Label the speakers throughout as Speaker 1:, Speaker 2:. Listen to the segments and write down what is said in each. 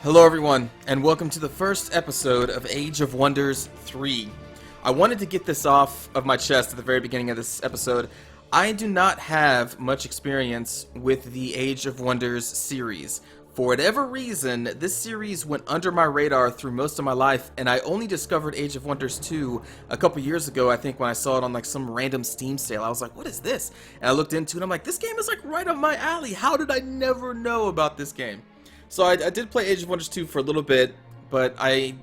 Speaker 1: Hello everyone, and welcome to the first episode of Age of Wonders 3. I wanted to get this off of my chest at the very beginning of this episode. I do not have much experience with the Age of Wonders series. For whatever reason, this series went under my radar through most of my life, and I only discovered Age of Wonders 2 a couple years ago, I think, when I saw it on like some random Steam sale. I was like, what is this? And I looked into it, and I'm like, this game is like right up my alley. How did I never know about this game? So I did play Age of Wonders 2 for a little bit, but I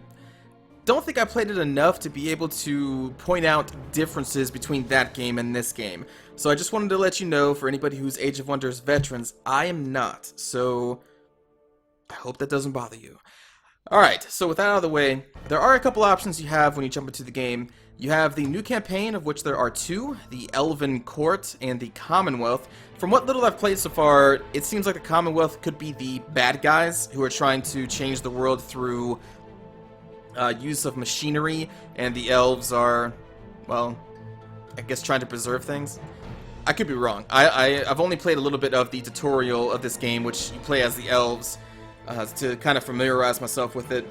Speaker 1: don't think I played it enough to be able to point out differences between that game and this game. So I just wanted to let you know, for anybody who's Age of Wonders veterans, I am not. So I hope that doesn't bother you. Alright, so with that out of the way, there are a couple options you have when you jump into the game. You have the new campaign, of which there are two, the Elven Court and the Commonwealth. From what little I've played so far, it seems like the Commonwealth could be the bad guys who are trying to change the world through use of machinery, and the elves are, well, I guess trying to preserve things. I could be wrong. I've only played a little bit of the tutorial of this game, which you play as the elves, to kind of familiarize myself with it.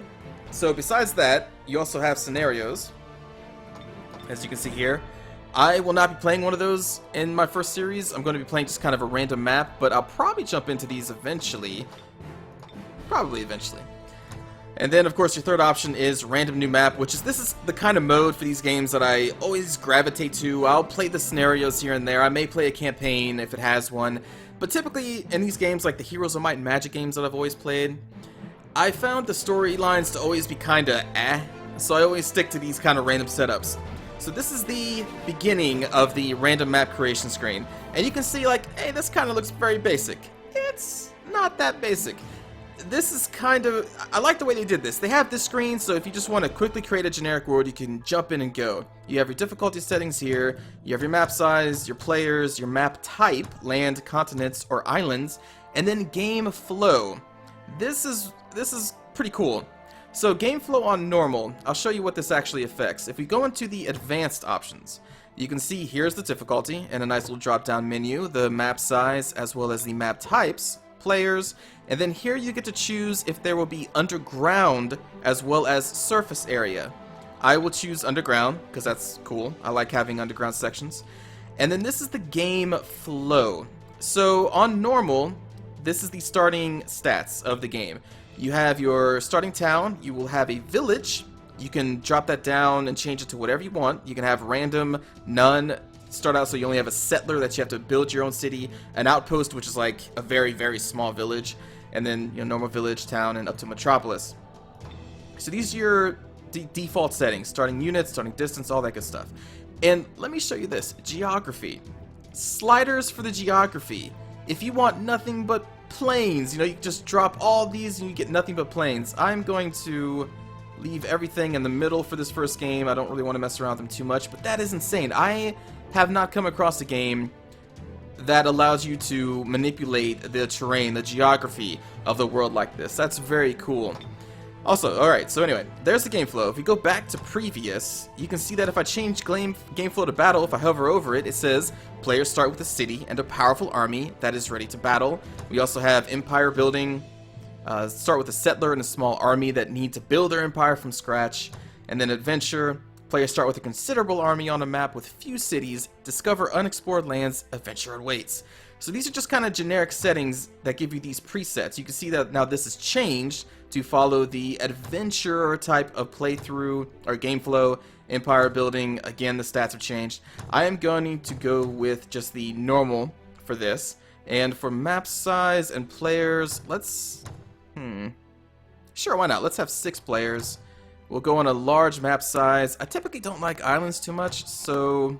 Speaker 1: So besides that, you also have scenarios, as you can see here. I will not be playing one of those in my first series. I'm going to be playing just kind of a random map, but I'll probably jump into these eventually. Probably eventually. And then, of course, your third option is random new map, which is, this is the kind of mode for these games that I always gravitate to. I'll play the scenarios here and there. I may play a campaign if it has one. But typically, in these games, like the Heroes of Might and Magic games that I've always played, I found the storylines to always be kinda so I always stick to these kind of random setups. So this is the beginning of the random map creation screen. And you can see, like, hey, this kind of looks very basic. It's not that basic. This is kind of, I like the way they did this. They have this screen, so if you just want to quickly create a generic world, you can jump in and go. You have your difficulty settings here, you have your map size, your players, your map type, land, continents, or islands, and then game flow. This is pretty cool. So game flow on normal, I'll show you what this actually affects. If we go into the advanced options, you can see here's the difficulty and a nice little drop down menu, the map size as well as the map types, players, and then here you get to choose if there will be underground as well as surface area. I will choose underground because that's cool. I like having underground sections. And then this is the game flow. So on normal, this is the starting stats of the game. You have your starting town, you will have a village, you can drop that down and change it to whatever you want. You can have random, none, start out so you only have a settler that you have to build your own city, an outpost which is like a very, very small village, and then your normal village, town, and up to metropolis. So these are your default settings, starting units, starting distance, all that good stuff. And let me show you this, geography. Sliders for the geography. If you want nothing but plains, you know, you just drop all these and you get nothing but plains. I'm going to leave everything in the middle for this first game. I don't really want to mess around with them too much, but that is insane. I have not come across a game that allows you to manipulate the terrain, the geography of the world like this. That's very cool. Also, alright, so anyway, there's the game flow. If we go back to previous, you can see that if I change game flow to battle, if I hover over it, it says players start with a city and a powerful army that is ready to battle. We also have empire building, start with a settler and a small army that need to build their empire from scratch. And then adventure, players start with a considerable army on a map with few cities, discover unexplored lands, adventure awaits. So these are just kind of generic settings that give you these presets. You can see that now this has changed to follow the adventure type of playthrough or game flow, empire building. Again, the stats have changed. I am going to go with just the normal for this. And for map size and players, let's, sure, why not? Let's have 6 players. We'll go on a large map size. I typically don't like islands too much, so,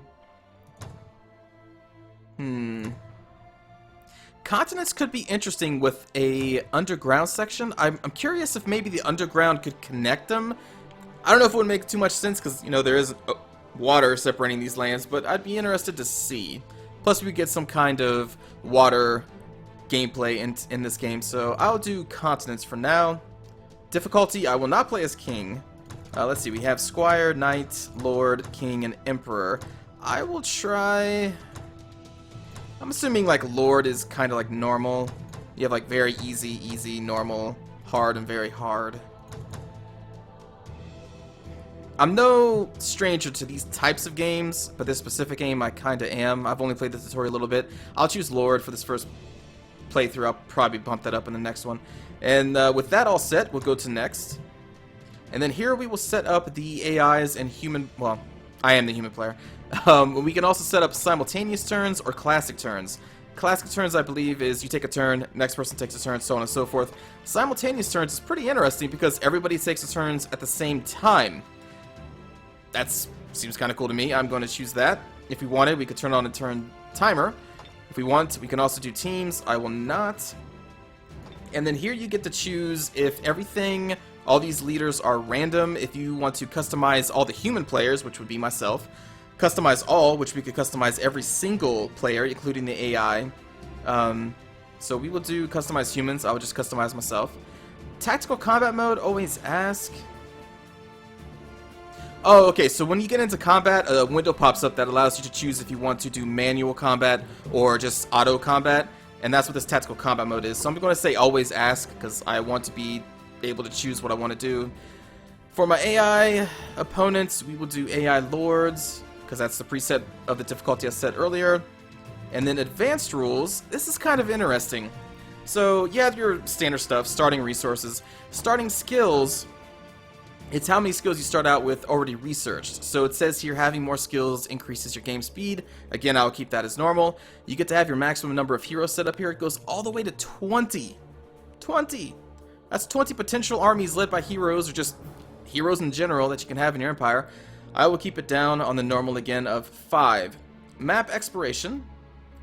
Speaker 1: continents could be interesting with a underground section. I'm curious if maybe the underground could connect them. I don't know if it would make too much sense because, you know, there is water separating these lands, but I'd be interested to see. Plus, we get some kind of water gameplay in this game, so I'll do continents for now. Difficulty, I will not play as king. Let's see, we have squire, knight, lord, king, and emperor. I will try... I'm assuming like Lord is kind of like normal. You have like very easy, normal, hard and very hard. I'm no stranger to these types of games, but this specific game I kinda am. I've only played the tutorial a little bit. I'll choose Lord for this first playthrough. I'll probably bump that up in the next one. And with that all set, we'll go to next. And then here we will set up the AIs and human... Well, I am the human player. We can also set up simultaneous turns or classic turns. Classic turns, I believe, is you take a turn, next person takes a turn, so on and so forth. Simultaneous turns is pretty interesting because everybody takes the turns at the same time. That seems kind of cool to me. I'm going to choose that. If we wanted, we could turn on a turn timer. If we want, we can also do teams. I will not. And then here you get to choose if everything, all these leaders are random. If you want to customize all the human players, which would be myself. Customize all, which we could customize every single player, including the AI. So we will do customize humans. I will just customize myself. Tactical combat mode, always ask. Oh, okay, so when you get into combat, a window pops up that allows you to choose if you want to do manual combat or just auto combat, and that's what this tactical combat mode is. So I'm going to say always ask, because I want to be able to choose what I want to do. For my AI opponents, we will do AI Lords, because that's the preset of the difficulty I set earlier. And then advanced rules, this is kind of interesting. So you have your standard stuff, starting resources, starting skills. It's how many skills you start out with already researched. So it says here having more skills increases your game speed. Again, I'll keep that as normal. You get to have your maximum number of heroes set up here. It goes all the way to 20. 20! That's 20 potential armies led by heroes, or just heroes in general that you can have in your empire. I will keep it down on the normal again of 5. Map exploration.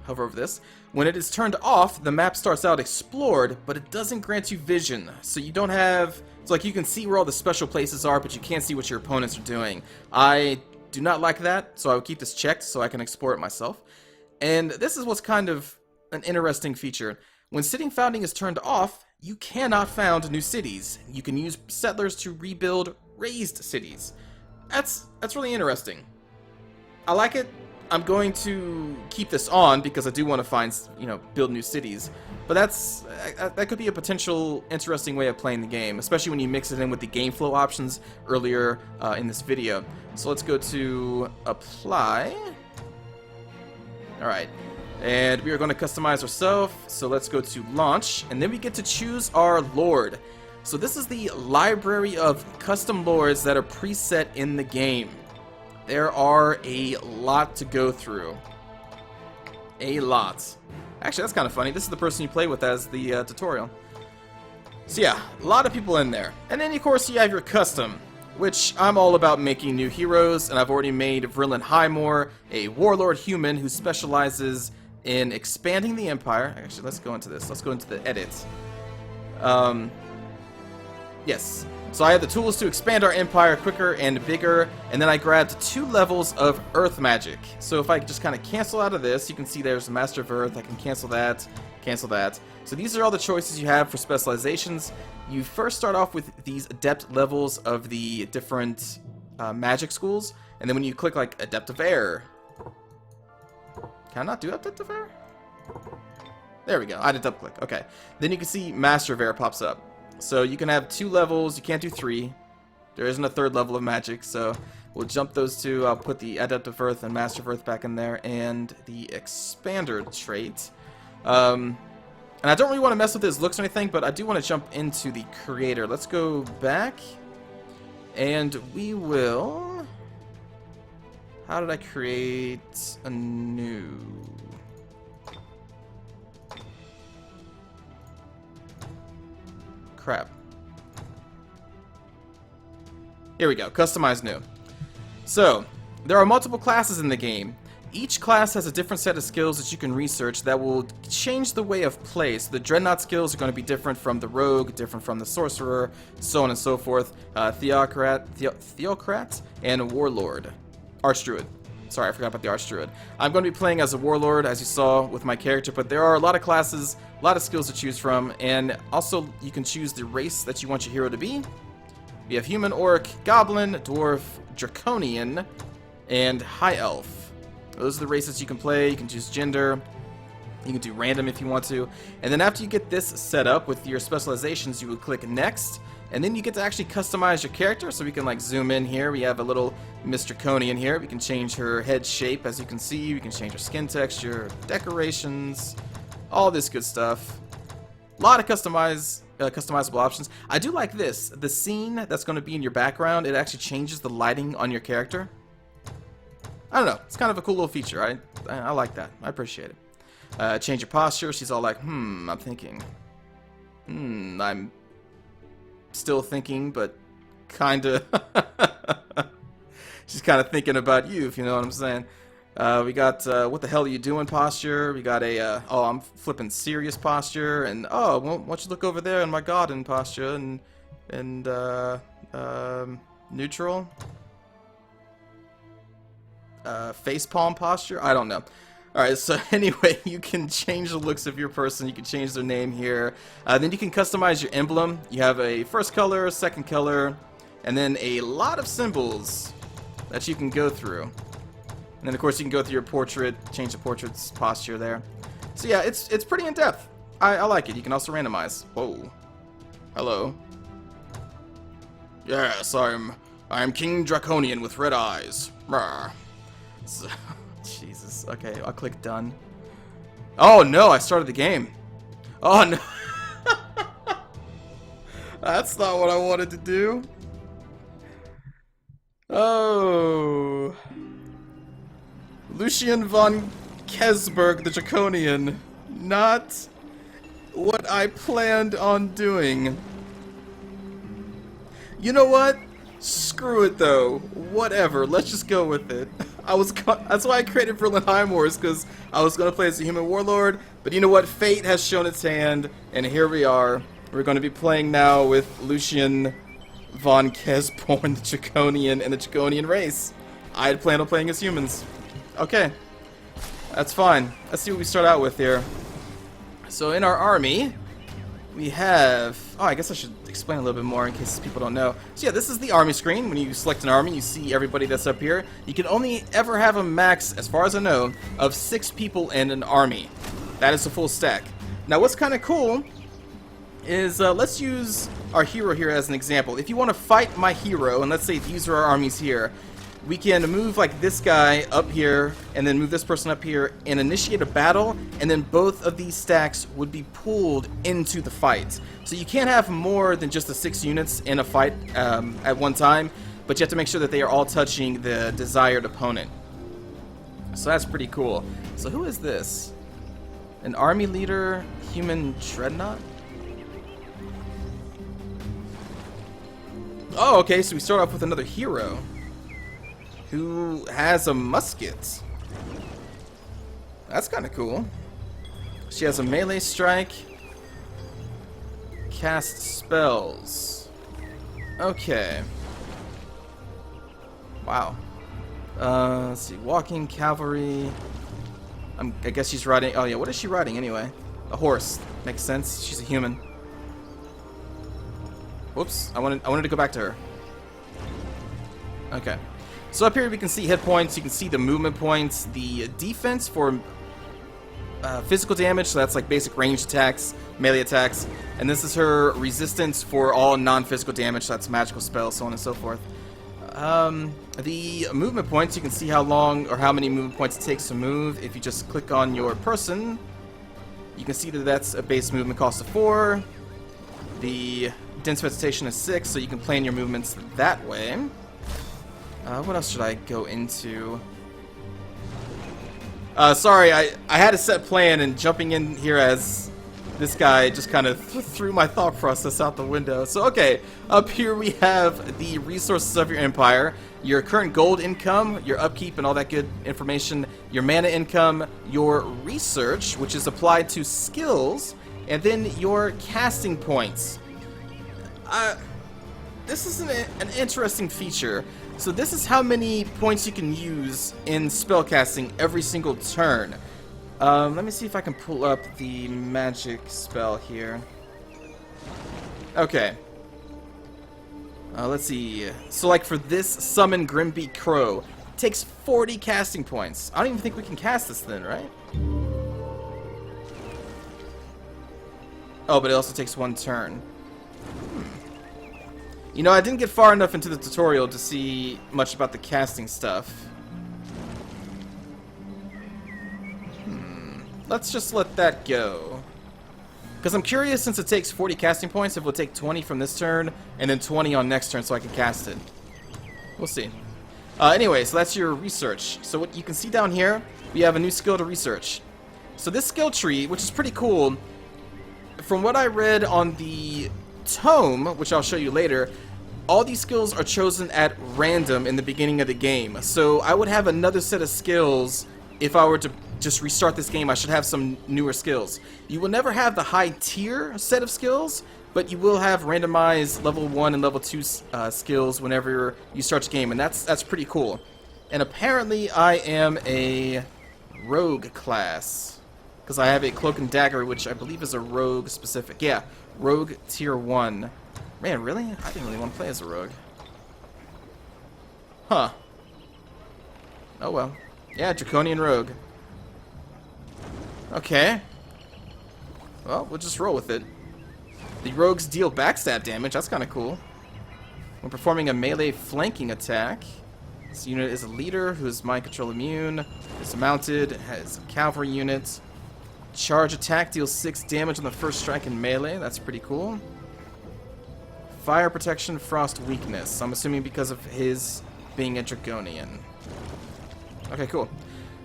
Speaker 1: Hover over this. When it is turned off, the map starts out explored, but it doesn't grant you vision. So you don't have... It's like you can see where all the special places are, but you can't see what your opponents are doing. I do not like that, so I will keep this checked so I can explore it myself. And this is what's kind of an interesting feature. When city founding is turned off, you cannot found new cities. You can use settlers to rebuild raised cities. That's really interesting. I like it. I'm going to keep this on because I do want to find, build new cities. But that could be a potential interesting way of playing the game, especially when you mix it in with the game flow options earlier in this video. So let's go to apply. Alright. And we are going to customize ourselves. So let's go to launch. And then we get to choose our lord. So this is the library of custom lords that are preset in the game. There are a lot to go through. A lot. Actually, that's kind of funny. This is the person you play with as the tutorial. So yeah, a lot of people in there. And then, of course, you have your custom, which I'm all about making new heroes, and I've already made Vrillin Highmore, a warlord human who specializes in expanding the empire. Actually, let's go into this. Let's go into the edit. Yes. So I have the tools to expand our empire quicker and bigger, and then I grabbed 2 levels of earth magic. So if I just kind of cancel out of this, you can see there's Master of Earth. I can cancel that, cancel that. So these are all the choices you have for specializations. You first start off with these adept levels of the different magic schools, and then when you click like Adept of Air, can I not do Adept of Air? There we go. I did double click. Okay. Then you can see Master of Air pops up. So you can have 2 levels, you can't do 3. There isn't a 3rd level of magic, so we'll jump those 2. I'll put the Adept of Earth and Master of Earth back in there, and the Expander trait. And I don't really want to mess with his looks or anything, but I do want to jump into the Creator. Let's go back, and we will... How did I create a new... Crap. Here we go. Customize new. So, there are multiple classes in the game. Each class has a different set of skills that you can research that will change the way of play. So the Dreadnought skills are going to be different from the Rogue, different from the Sorcerer, so on and so forth. Theocrat, and Warlord. Archdruid. Sorry, I forgot about the Archdruid. I'm going to be playing as a Warlord, as you saw with my character, but there are a lot of classes, a lot of skills to choose from, and also you can choose the race that you want your hero to be. We have Human, Orc, Goblin, Dwarf, Draconian, and High Elf. Those are the races you can play. You can choose gender. You can do random if you want to. And then after you get this set up with your specializations, you would click next. And then you get to actually customize your character. So we can like zoom in here. We have a little Miss Draconian here. We can change her head shape, as you can see. We can change her skin texture, decorations, all this good stuff. A lot of customizable options. I do like this. The scene that's going to be in your background, it actually changes the lighting on your character. I don't know. It's kind of a cool little feature. I like that. I appreciate it. Change your posture. She's all like, I'm thinking. I'm still thinking, but kind of. She's kind of thinking about you, if you know what I'm saying. We got, what the hell are you doing posture. We got a, oh, I'm flipping serious posture. And, oh, why don't you look over there in my garden posture. And neutral. Facepalm posture? I don't know. Alright, so anyway, you can change the looks of your person. You can change their name here. Then you can customize your emblem. You have a first color, second color, and then a lot of symbols that you can go through. And then, of course, you can go through your portrait, change the portrait's posture there. So yeah, it's pretty in-depth. I like it. You can also randomize. Whoa. Hello. Yes, I'm King Draconian with red eyes. Rawr. So, Jesus. Okay, I'll click done. Oh no, I started the game. Oh no. That's not what I wanted to do. Oh. Lucian von Kesberg, the Draconian. Not what I planned on doing. You know what? Screw it though. Whatever. Let's just go with it. That's why I created Verlinheim Wars, because I was gonna play as a human warlord. But you know what? Fate has shown its hand, and here we are. We're going to be playing now with Lucian von Kesborn, the Draconian, and the Draconian race. I had planned on playing as humans. Okay, that's fine. Let's see what we start out with here. So in our army, we have... Oh, I guess I should explain a little bit more in case people don't know. So yeah, this is the army screen. When you select an army, you see everybody that's up here. You can only ever have a max, as far as I know, of 6 people in an army. That is a full stack. Now what's kind of cool is, let's use our hero here as an example. If you want to fight my hero, and let's say these are our armies here, we can move like this guy up here, and then move this person up here, and initiate a battle, and then both of these stacks would be pulled into the fight. So you can't have more than just the 6 units in a fight at one time, but you have to make sure that they are all touching the desired opponent. So that's pretty cool. So who is this? An army leader, human dreadnought? Oh, okay, so we start off with another hero who has a musket. That's kind of cool. She has a melee strike. Cast spells. Okay. Wow. Let's see. Walking cavalry. I guess she's riding. Oh yeah, what is she riding anyway? A horse. Makes sense. She's a human. Whoops. I wanted to go back to her. Okay. So up here we can see hit points, you can see the movement points, the defense for physical damage, so that's like basic ranged attacks, melee attacks, and this is her resistance for all non-physical damage, so that's magical spells, so on and so forth. The movement points, you can see how long or how many movement points it takes to move. If you just click on your person, you can see that that's a base movement cost of 4. The dense vegetation is 6, so you can plan your movements that way. What else should I go into? Sorry, I had a set plan, and jumping in here as this guy just kind of threw my thought process out the window. So, okay, up here we have the resources of your empire, your current gold income, your upkeep and all that good information, your mana income, your research, which is applied to skills, and then your casting points. This is an interesting feature. So this is how many points you can use in spellcasting every single turn. Let me see if I can pull up the magic spell here. Okay. Let's see. So like for this summon Grimbeak Crow, it takes 40 casting points. I don't even think we can cast this then, right? Oh, but it also takes 1 turn. You know, I didn't get far enough into the tutorial to see much about the casting stuff. Let's just let that go. Because I'm curious, since it takes 40 casting points, if it will take 20 from this turn, and then 20 on next turn so I can cast it. We'll see. Anyway, so that's your research. So what you can see down here, we have a new skill to research. So this skill tree, which is pretty cool, from what I read on the Tome, which I'll show you later, all these skills are chosen at random in the beginning of the game. So I would have another set of skills if I were to just restart this game. I should have some newer skills. You will never have the high tier set of skills, but you will have randomized level 1 and level 2 skills whenever you start the game, and that's pretty cool. And apparently I am a rogue class, because I have a cloak and dagger, which I believe is a rogue specific. Yeah, rogue tier 1. Man, really? I didn't really want to play as a rogue. Huh. Oh well. Yeah, Draconian rogue. Okay. Well, we'll just roll with it. The rogues deal backstab damage. That's kind of cool. When performing a melee flanking attack, this unit is a leader who is mind control immune, is mounted, has a cavalry unit. Charge attack deals 6 damage on the first strike in melee. That's pretty cool. Fire protection, frost weakness. I'm assuming because of his being a Draconian. Okay, cool.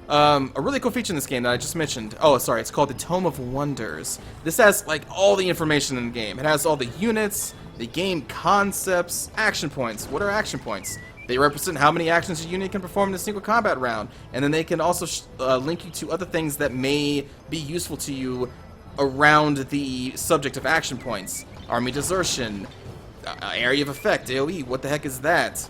Speaker 1: A really cool feature in this game that I just mentioned. Oh, sorry, it's called the Tome of Wonders. This has, like, all the information in the game. It has all the units, the game concepts, action points. What are action points? They represent how many actions a unit can perform in a single combat round. And then they can also link you to other things that may be useful to you around the subject of action points. Army desertion, area of effect, AoE, what the heck is that?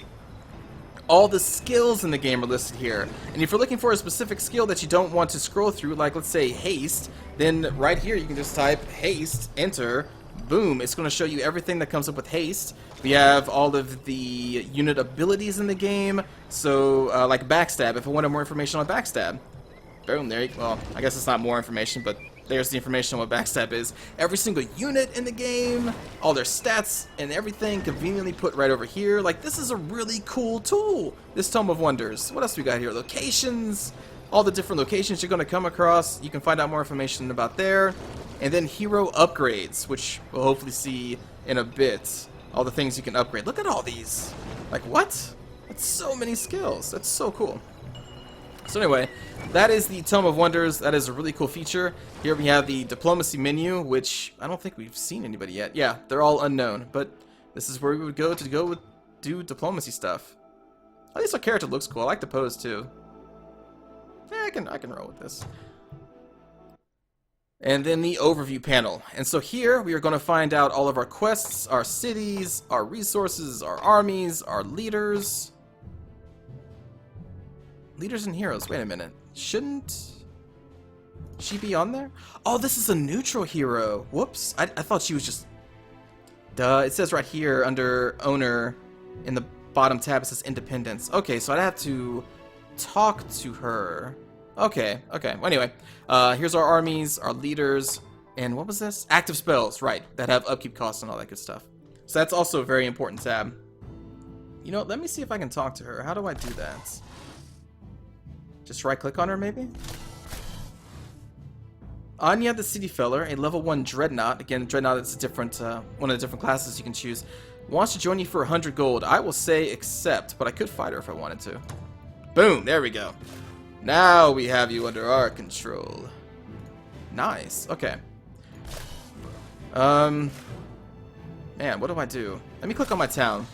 Speaker 1: All the skills in the game are listed here. And if you're looking for a specific skill that you don't want to scroll through, like let's say haste, then right here you can just type haste, enter, boom, it's going to show you everything that comes up with haste. We have all of the unit abilities in the game, so like backstab, if I wanted more information on backstab. Boom, there you go. Well, I guess it's not more information, but there's the information on what backstab is. Every single unit in the game, all their stats and everything conveniently put right over here. Like, this is a really cool tool, this Tome of Wonders. What else we got here? Locations, all the different locations you're going to come across. You can find out more information about there. And then hero upgrades, which we'll hopefully see in a bit. All the things you can upgrade. Look at all these. Like, what? That's so many skills. That's so cool. So anyway, that is the Tome of Wonders. That is a really cool feature. Here we have the diplomacy menu, which I don't think we've seen anybody yet. Yeah, they're all unknown, but this is where we would go to do diplomacy stuff. At least our character looks cool. I like the pose too. Yeah, I can roll with this. And then the overview panel. And so here we are going to find out all of our quests, our cities, our resources, our armies, our leaders. Leaders and heroes. Wait a minute. Shouldn't she be on there? Oh, this is a neutral hero. Whoops. I thought she was just... Duh. It says right here under owner in the bottom tab, it says independence. Okay, so I'd have to talk to her. Okay. Well, anyway, here's our armies, our leaders, and what was this? Active spells, right, that have upkeep costs and all that good stuff. So that's also a very important tab. You know, let me see if I can talk to her. How do I do that? Just right-click on her, maybe? Anya the City Feller, a level 1 Dreadnought. Again, Dreadnought is a different, one of the different classes you can choose. Wants to join you for 100 gold. I will say accept, but I could fight her if I wanted to. Boom, there we go. Now we have you under our control. Nice, okay. Man, what do I do? Let me click on my town.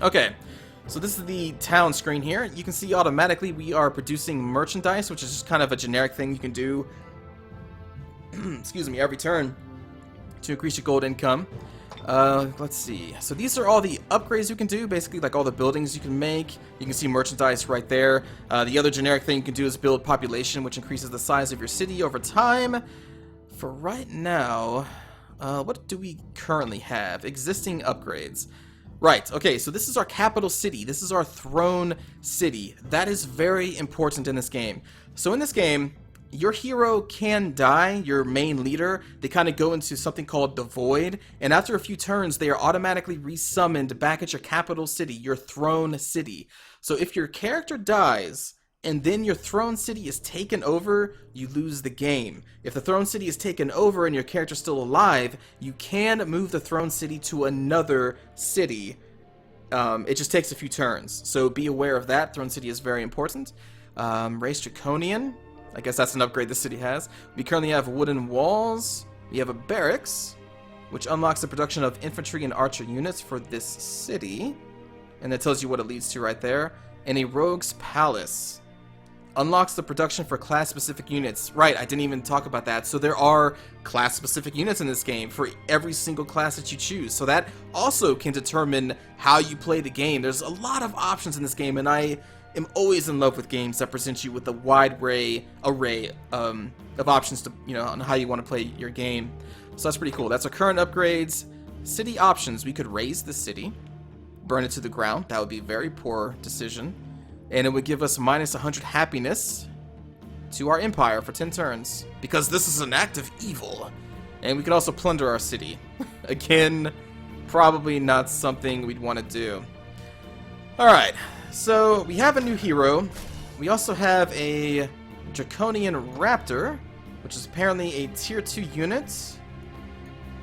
Speaker 1: Okay. So this is the town screen here. You can see automatically we are producing merchandise, which is just kind of a generic thing you can do, excuse me, every turn to increase your gold income. Let's see. So these are all the upgrades you can do, basically like all the buildings you can make. You can see merchandise right there. The other generic thing you can do is build population, which increases the size of your city over time. For right now, what do we currently have? Existing upgrades. Right, okay, so this is our capital city. This is our throne city. That is very important in this game. So in this game, your hero can die, your main leader. They kind of go into something called the Void, and after a few turns, they are automatically resummoned back at your capital city, your throne city. So if your character dies, and then your throne city is taken over, you lose the game. If the throne city is taken over and your character's still alive, you can move the throne city to another city. It just takes a few turns, so be aware of that. Throne city is very important. Race Draconian. I guess that's an upgrade the city has. We currently have wooden walls. We have a barracks, which unlocks the production of infantry and archer units for this city. And that tells you what it leads to right there. And a rogue's palace. Unlocks the production for class-specific units. Right, I didn't even talk about that. So there are class-specific units in this game for every single class that you choose. So that also can determine how you play the game. There's a lot of options in this game, and I am always in love with games that present you with a wide array of options to, on how you want to play your game. So that's pretty cool. That's our current upgrades. City options. We could raise the city, burn it to the ground. That would be a very poor decision. And it would give us minus 100 happiness to our empire for 10 turns. Because this is an act of evil. And we could also plunder our city. Again, probably not something we'd want to do. Alright, so we have a new hero. We also have a Draconian Raptor, which is apparently a tier 2 unit.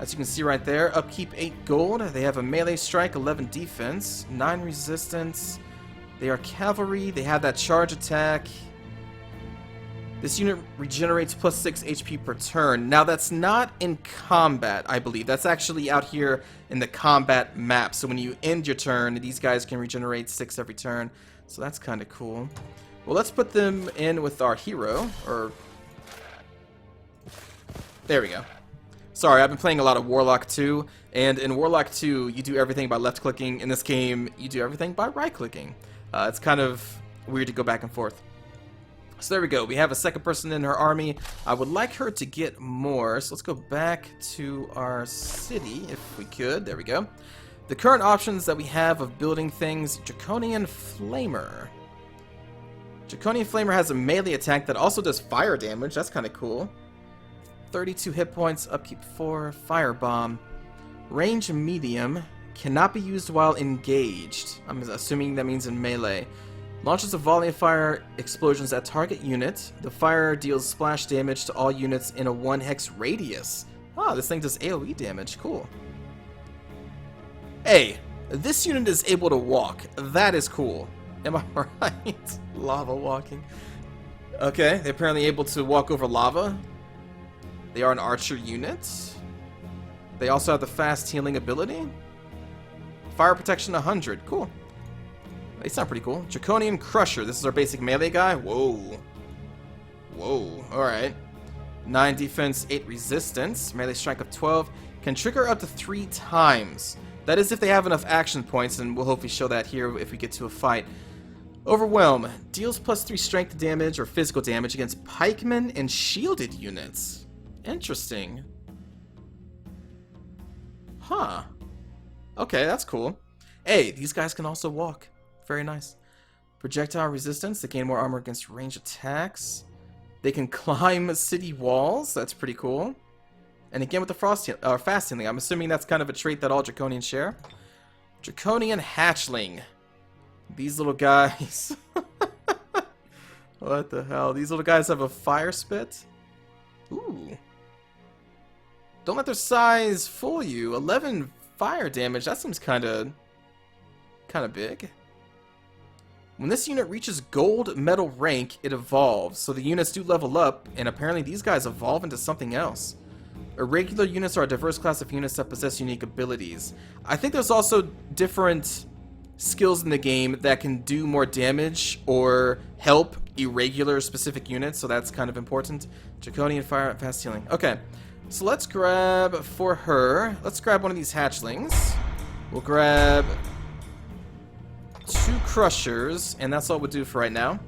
Speaker 1: As you can see right there, upkeep 8 gold. They have a melee strike, 11 defense, 9 resistance. They are cavalry. They have that charge attack. This unit regenerates plus 6 HP per turn. Now that's not in combat, I believe. That's actually out here in the combat map. So when you end your turn, these guys can regenerate 6 every turn. So that's kind of cool. Well, let's put them in with our hero. There we go. Sorry, I've been playing a lot of Warlock 2. And in Warlock 2, you do everything by left-clicking. In this game, you do everything by right-clicking. It's kind of weird to go back and forth. So there we go. We have a second person in her army. I would like her to get more. So let's go back to our city, if we could. There we go. The current options that we have of building things. Draconian Flamer. Draconian Flamer has a melee attack that also does fire damage. That's kind of cool. 32 hit points, upkeep 4, Firebomb. Range medium. Cannot be used while engaged. I'm assuming that means in melee. Launches a volley of fire explosions at target unit. The fire deals splash damage to all units in a 1 hex radius. Ah, this thing does AoE damage. Cool. Hey, this unit is able to walk. That is cool. Am I right? Lava walking. Okay, they're apparently able to walk over lava. They are an archer unit. They also have the fast healing ability. Fire protection 100. Cool. They sound pretty cool. Draconian Crusher. This is our basic melee guy. Whoa. Whoa. Alright. 9 defense, 8 resistance. Melee strike of 12. Can trigger up to 3 times. That is if they have enough action points, and we'll hopefully show that here if we get to a fight. Overwhelm. Deals plus 3 strength damage or physical damage against pikemen and shielded units. Interesting. Huh. Okay, that's cool. Hey, these guys can also walk. Very nice. Projectile resistance. They gain more armor against range attacks. They can climb city walls. That's pretty cool. And again with the fast healing. I'm assuming that's kind of a trait that all Draconians share. Draconian Hatchling. These little guys. What the hell? These little guys have a fire spit? Ooh. Don't let their size fool you. 11 fire damage. That seems kind of big. When this unit reaches gold medal rank, it evolves. So the units do level up, and apparently these guys evolve into something else. Irregular units are a diverse class of units that possess unique abilities. I think there's also different skills in the game that can do more damage or help irregular specific units, so that's kind of important. Draconian Fire, fast healing. Okay, so let's grab for her. Let's grab one of these hatchlings. We'll grab 2 crushers, and that's all we'll do for right now.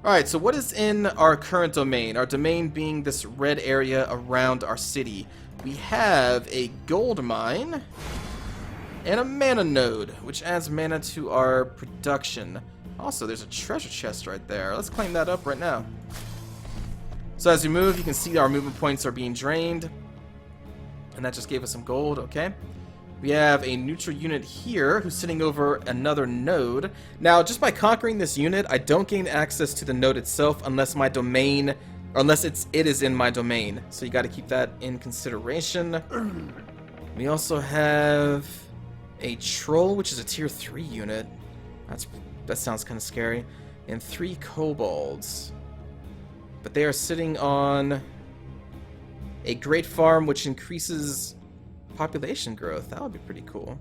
Speaker 1: Alright, so what is in our current domain? Our domain being this red area around our city. We have a gold mine and a mana node, which adds mana to our production. Also, there's a treasure chest right there. Let's claim that up right now. So as we move, you can see our movement points are being drained. And that just gave us some gold, okay. We have a neutral unit here who's sitting over another node. Now, just by conquering this unit, I don't gain access to the node itself unless my domain, or unless it is in my domain. So you got to keep that in consideration. We also have a troll, which is a tier 3 unit. That sounds kind of scary. And 3 kobolds. But they are sitting on a great farm, which increases population growth. That would be pretty cool.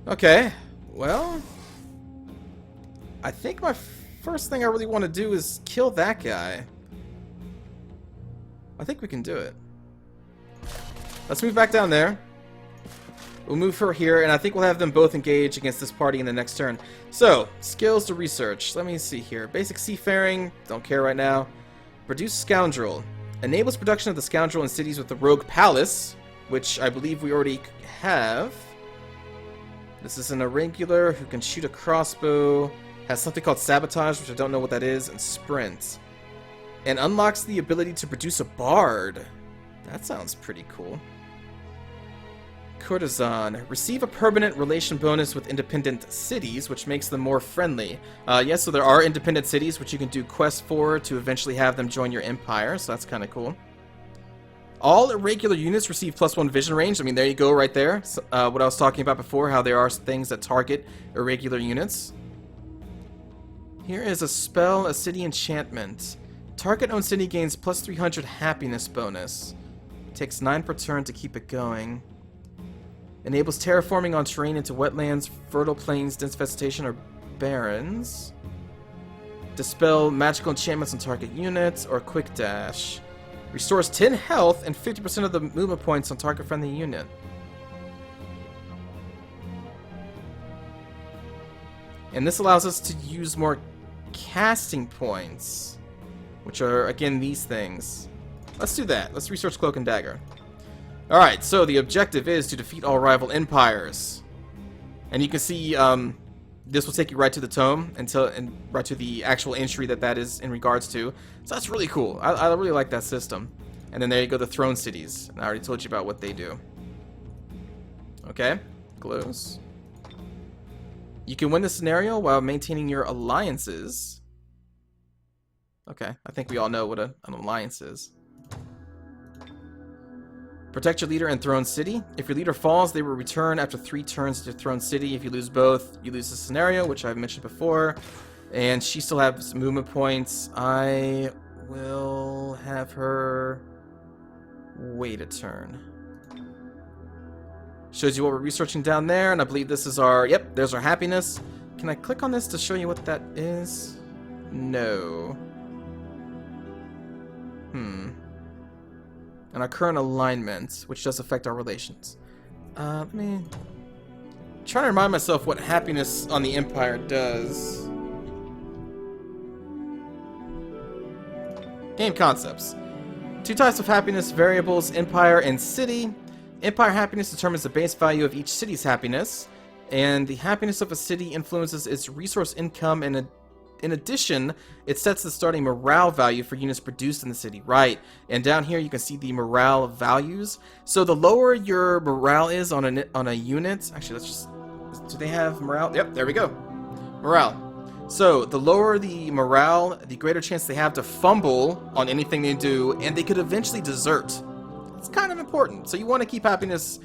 Speaker 1: Okay, well, I think my first thing I really want to do is kill that guy. I think we can do it. Let's move back down there. We'll move her here, and I think we'll have them both engage against this party in the next turn. So, skills to research. Let me see here. Basic seafaring, don't care right now. Produce scoundrel. Enables production of the scoundrel in cities with the rogue palace, which I believe we already have. This is an irregular who can shoot a crossbow, has something called sabotage, which I don't know what that is, and sprint. And unlocks the ability to produce a bard. That sounds pretty cool. Courtesan. Receive a permanent relation bonus with independent cities, which makes them more friendly. Yes, so there are independent cities which you can do quests for to eventually have them join your empire, so that's kind of cool. All irregular units receive +1 vision range. I mean, there you go right there. So, what I was talking about before, how there are things that target irregular units. Here is a spell, a city enchantment. Target owned city gains +300 happiness bonus. Takes 9 per turn to keep it going. Enables terraforming on terrain into wetlands, fertile plains, dense vegetation, or barrens. Dispel magical enchantments on target units, or quick dash. Restores 10 health and 50% of the movement points on target friendly unit. And this allows us to use more casting points, which are, again, these things. Let's do that. Let's research Cloak and Dagger. Alright, so the objective is to defeat all rival empires. And you can see this will take you right to the tome, and right to the actual entry that is in regards to. So that's really cool. I really like that system. And then there you go, the throne cities. And I already told you about what they do. Okay, close. You can win the scenario while maintaining your alliances. Okay, I think we all know what an alliance is. Protect your leader in Throne City. If your leader falls, they will return after 3 turns to Throne City. If you lose both, you lose the scenario, which I've mentioned before. And she still has movement points. I will have her wait a turn. Shows you what we're researching down there, and I believe this is our... Yep, there's our happiness. Can I click on this to show you what that is? No. And our current alignment, which does affect our relations. Let me try to remind myself what happiness on the Empire does. Game concepts. 2 types of happiness variables, Empire and City. Empire happiness determines the base value of each city's happiness, and the happiness of a city influences its resource income, and in addition, it sets the starting morale value for units produced in the city. Right, and down here you can see the morale values. So the lower your morale is on a unit, actually let's just, do they have morale? Yep, there we go. Morale. So the lower the morale, the greater chance they have to fumble on anything they do, and they could eventually desert. It's kind of important. So you want to keep happiness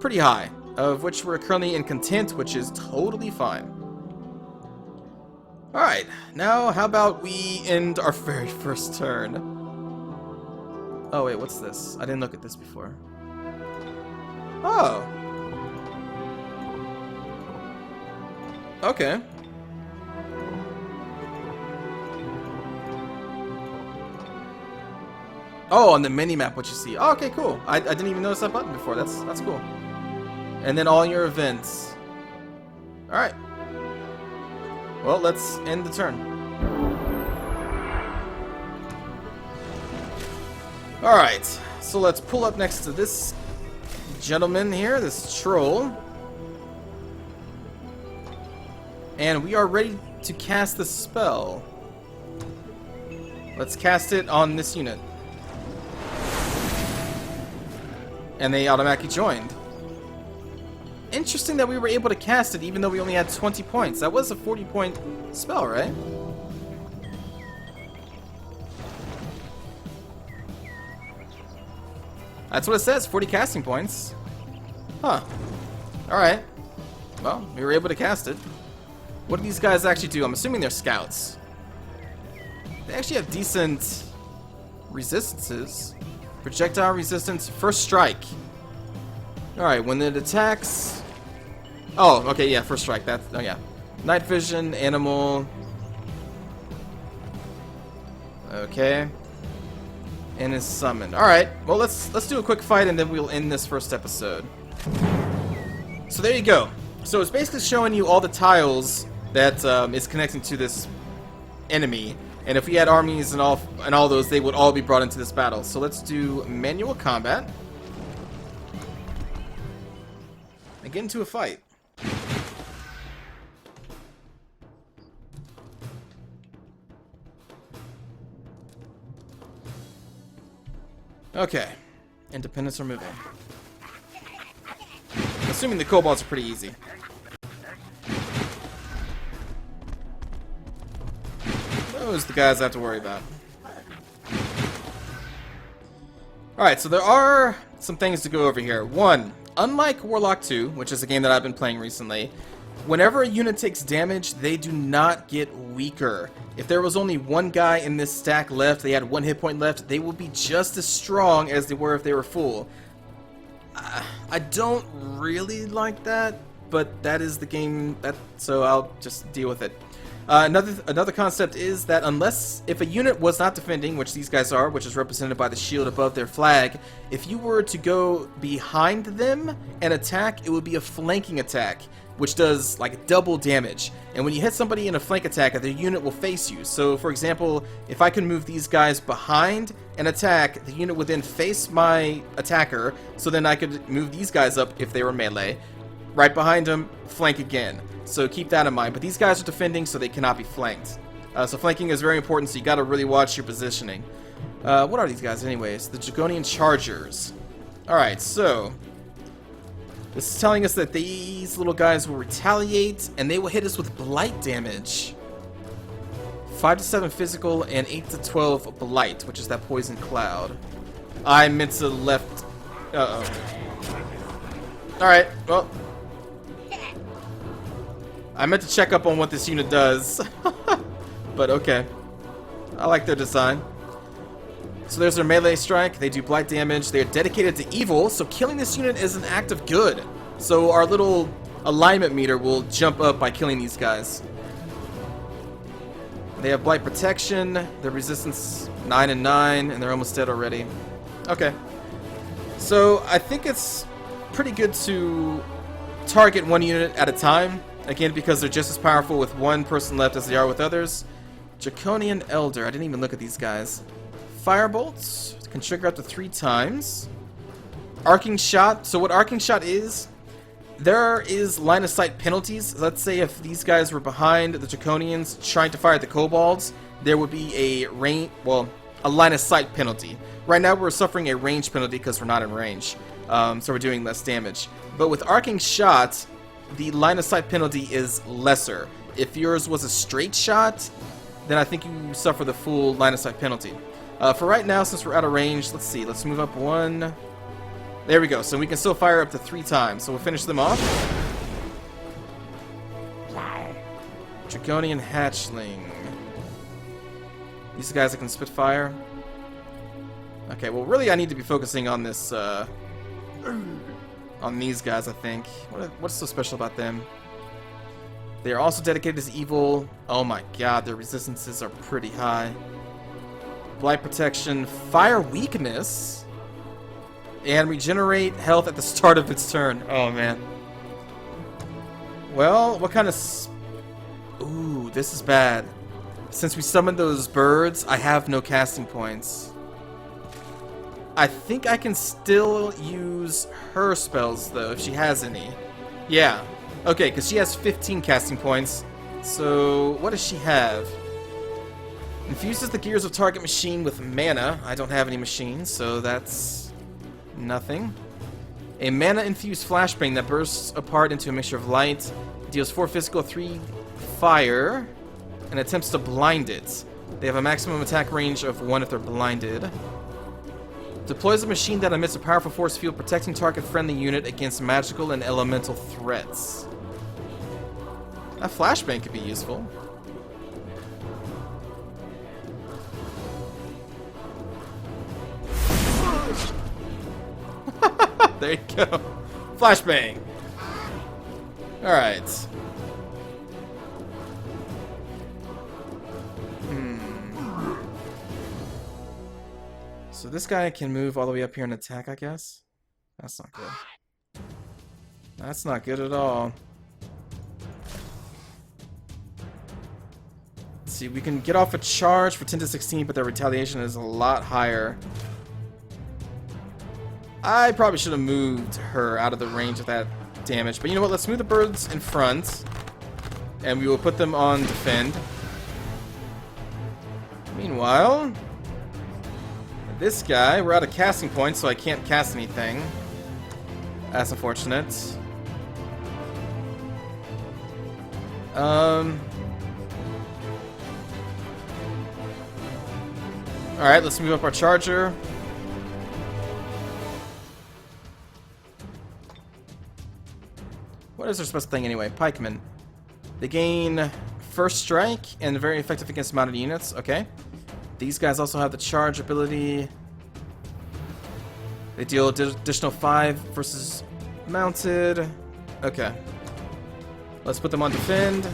Speaker 1: pretty high, of which we're currently in content, which is totally fine. Alright, now how about we end our very first turn? Oh wait, what's this? I didn't look at this before. Oh. Okay. Oh, on the mini-map what you see. Oh, okay, cool. I didn't even notice that button before. That's cool. And then all your events. Alright. Well, let's end the turn. Alright, so let's pull up next to this gentleman here, this troll. And we are ready to cast the spell. Let's cast it on this unit. And they automatically joined. Interesting that we were able to cast it even though we only had 20 points. That was a 40-point spell, right? That's what it says, 40 casting points. Huh. Alright. Well, we were able to cast it. What do these guys actually do? I'm assuming they're scouts. They actually have decent resistances. Projectile resistance, first strike. Alright, when it attacks... Oh, okay, yeah, first strike. That's... Oh, yeah. Night vision, animal... Okay. And is summoned. Alright, well, let's do a quick fight and then we'll end this first episode. So there you go. So it's basically showing you all the tiles that is connecting to this enemy. And if we had armies and all those, they would all be brought into this battle. So let's do manual combat. And get into a fight. Okay. Independence removal. Assuming the kobolds are pretty easy. Those are the guys I have to worry about. Alright, so there are some things to go over here. One, unlike Warlock 2, which is a game that I've been playing recently, whenever a unit takes damage, they do not get weaker. If there was only one guy in this stack left, they had 1 hit point left, they would be just as strong as they were if they were full. I don't really like that, but that is the game, so I'll just deal with it. Another concept is that if a unit was not defending, which these guys are, which is represented by the shield above their flag, if you were to go behind them and attack, it would be a flanking attack, which does like double damage. And when you hit somebody in a flank attack, the unit will face you. So for example, if I can move these guys behind and attack, the unit would then face my attacker, so then I could move these guys up if they were melee. Right behind them, flank again. So keep that in mind. But these guys are defending, so they cannot be flanked. So flanking is very important, so you gotta really watch your positioning. What are these guys anyways? The Draconian Chargers. Alright, so... this is telling us that these little guys will retaliate, and they will hit us with blight damage. 5 to 7 physical, and 8 to 12 blight, which is that poison cloud. I meant to left... Uh-oh. Alright, well... I meant to check up on what this unit does. But okay. I like their design. So there's their melee strike. They do blight damage. They are dedicated to evil, so killing this unit is an act of good. So our little alignment meter will jump up by killing these guys. They have blight protection. Their resistance 9 and 9, and they're almost dead already. Okay. So I think it's pretty good to target one unit at a time. Again, because they're just as powerful with one person left as they are with others. Draconian Elder. I didn't even look at these guys. Firebolt can trigger up to 3 times. Arcing Shot. So what Arcing Shot is, there is line of sight penalties. Let's say if these guys were behind the Draconians trying to fire at the kobolds, there would be a line of sight penalty. Right now we're suffering a range penalty because we're not in range. So we're doing less damage. But with Arcing Shot, the line of sight penalty is lesser. If yours was a straight shot, then I think you suffer the full line of sight penalty. For right now, since we're out of range, let's see. Let's move up 1. There we go. So we can still fire up to 3 times. So we'll finish them off. Draconian Hatchling. These guys that can spit fire. Okay, well really I need to be focusing on this, on these guys, I think. What's so special about them? They are also dedicated to evil. Oh my god, their resistances are pretty high. Blight protection, fire weakness, and regenerate health at the start of its turn. Oh man. Well, what kind of... Ooh, this is bad. Since we summoned those birds, I have no casting points. I think I can still use her spells, though, if she has any. Yeah. Okay, because she has 15 casting points. So, what does she have? Infuses the gears of target machine with mana. I don't have any machines, so that's nothing. A mana-infused flashbang that bursts apart into a mixture of light, deals 4 physical, 3 fire, and attempts to blind it. They have a maximum attack range of 1 if they're blinded. Deploys a machine that emits a powerful force field protecting target-friendly unit against magical and elemental threats. That flashbang could be useful. There you go. Flashbang. Alright. So this guy can move all the way up here and attack, I guess? That's not good. That's not good at all. Let's see, we can get off a charge for 10 to 16, but their retaliation is a lot higher. I probably should have moved her out of the range of that damage. But you know what? Let's move the birds in front. And we will put them on defend. Meanwhile, this guy, we're out of casting points, so I can't cast anything. That's unfortunate. Alright, let's move up our charger. What is their special thing anyway? Pikemen. They gain first strike and very effective against mounted units. Okay. These guys also have the charge ability. They deal additional 5 versus mounted. Okay. Let's put them on defend.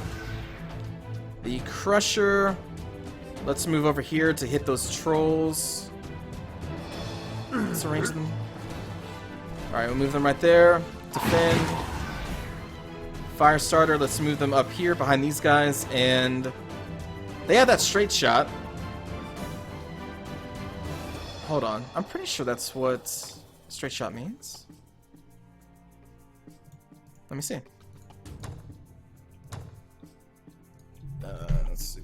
Speaker 1: The Crusher. Let's move over here to hit those trolls. Let's arrange them. Alright, we'll move them right there. Defend. Fire starter, let's move them up here behind these guys, and they have that straight shot. Hold on, I'm pretty sure that's what straight shot means. Let me see. Let's see.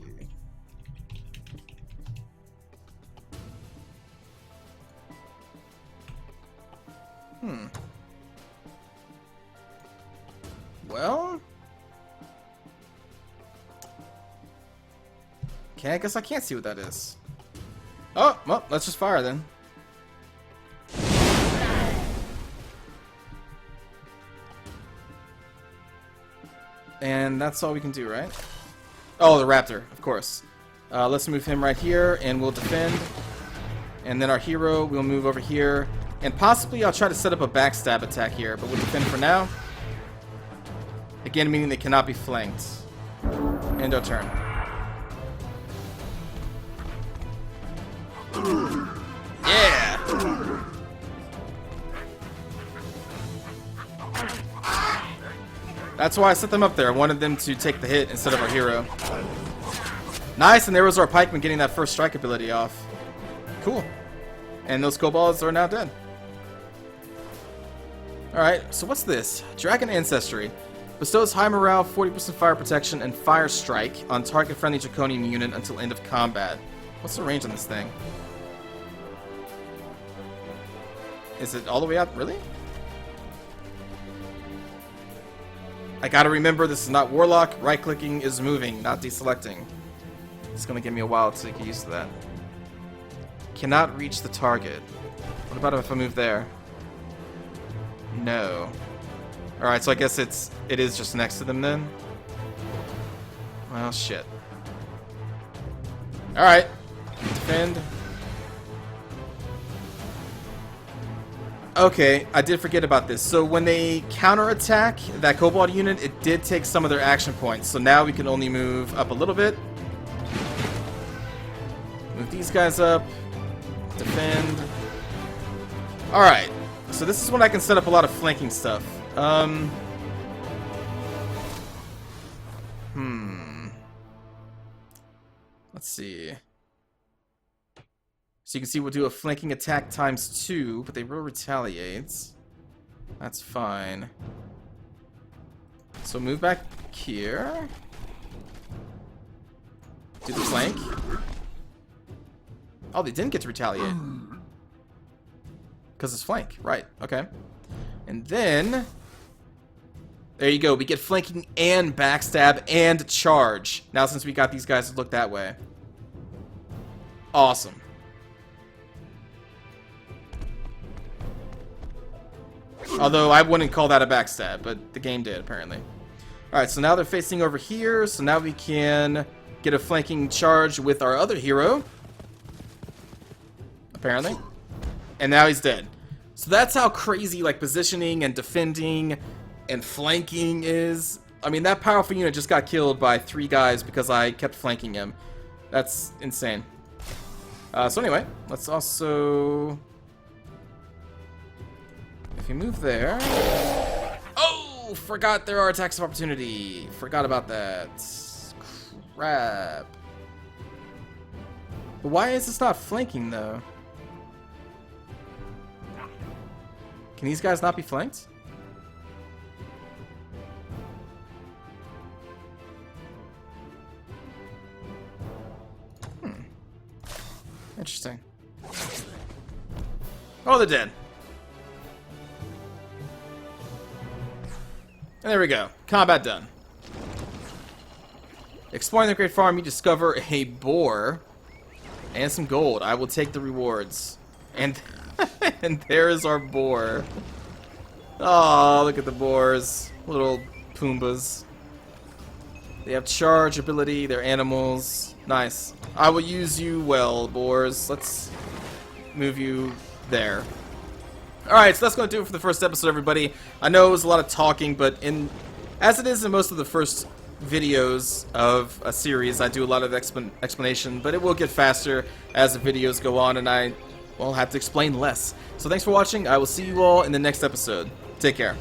Speaker 1: Well, okay, I guess I can't see what that is. Oh, well, let's just fire then. And that's all we can do, right? Oh, the raptor, of course. Let's move him right here, and we'll defend. And then our hero, we'll move over here. And possibly I'll try to set up a backstab attack here, but we'll defend for now. Again, meaning they cannot be flanked. End our turn. Yeah! That's why I set them up there. I wanted them to take the hit instead of our hero. Nice, and there was our pikeman getting that first strike ability off. Cool. And those kobolds are now dead. Alright, so what's this? Dragon Ancestry. Bestows high morale, 40% fire protection, and fire strike on target-friendly Draconian unit until end of combat. What's the range on this thing? Is it all the way out? Really? I gotta remember this is not Warlock. Right-clicking is moving, not deselecting. It's gonna give me a while to get used to that. Cannot reach the target. What about if I move there? No. Alright, so I guess it is just next to them then? Well, shit. Alright. Defend. Okay, I did forget about this. So when they counterattack that kobold unit, it did take some of their action points. So now we can only move up a little bit. Move these guys up. Defend. Alright. So this is when I can set up a lot of flanking stuff. Let's see. So you can see we'll do a flanking attack times 2, but they will retaliate. That's fine. So move back here. Do the flank. Oh, they didn't get to retaliate. Because it's flank. Right. Okay. And then... there you go. We get flanking and backstab and charge. Now, since we got these guys to look that way. Awesome. Although, I wouldn't call that a backstab, but the game did, apparently. Alright, so now they're facing over here. So now we can get a flanking charge with our other hero. Apparently. And now he's dead. So that's how crazy, like, positioning and defending and flanking is. I mean, that powerful unit just got killed by 3 guys because I kept flanking him. That's insane. So anyway, let's also... if you move there... oh! Forgot there are attacks of opportunity. Forgot about that. Crap. But why is this not flanking, though? Can these guys not be flanked? Interesting. Oh, they're dead. And there we go. Combat done. Exploring the Great Farm, you discover a boar and some gold. I will take the rewards. And and there is our boar. Oh, look at the boars. Little Poombas. They have charge ability. They're animals. Nice. I will use you well, boars. Let's move you there. Alright, so that's going to do it for the first episode, everybody. I know it was a lot of talking, but as it is in most of the first videos of a series, I do a lot of explanation, but it will get faster as the videos go on, and I will have to explain less. So thanks for watching. I will see you all in the next episode. Take care.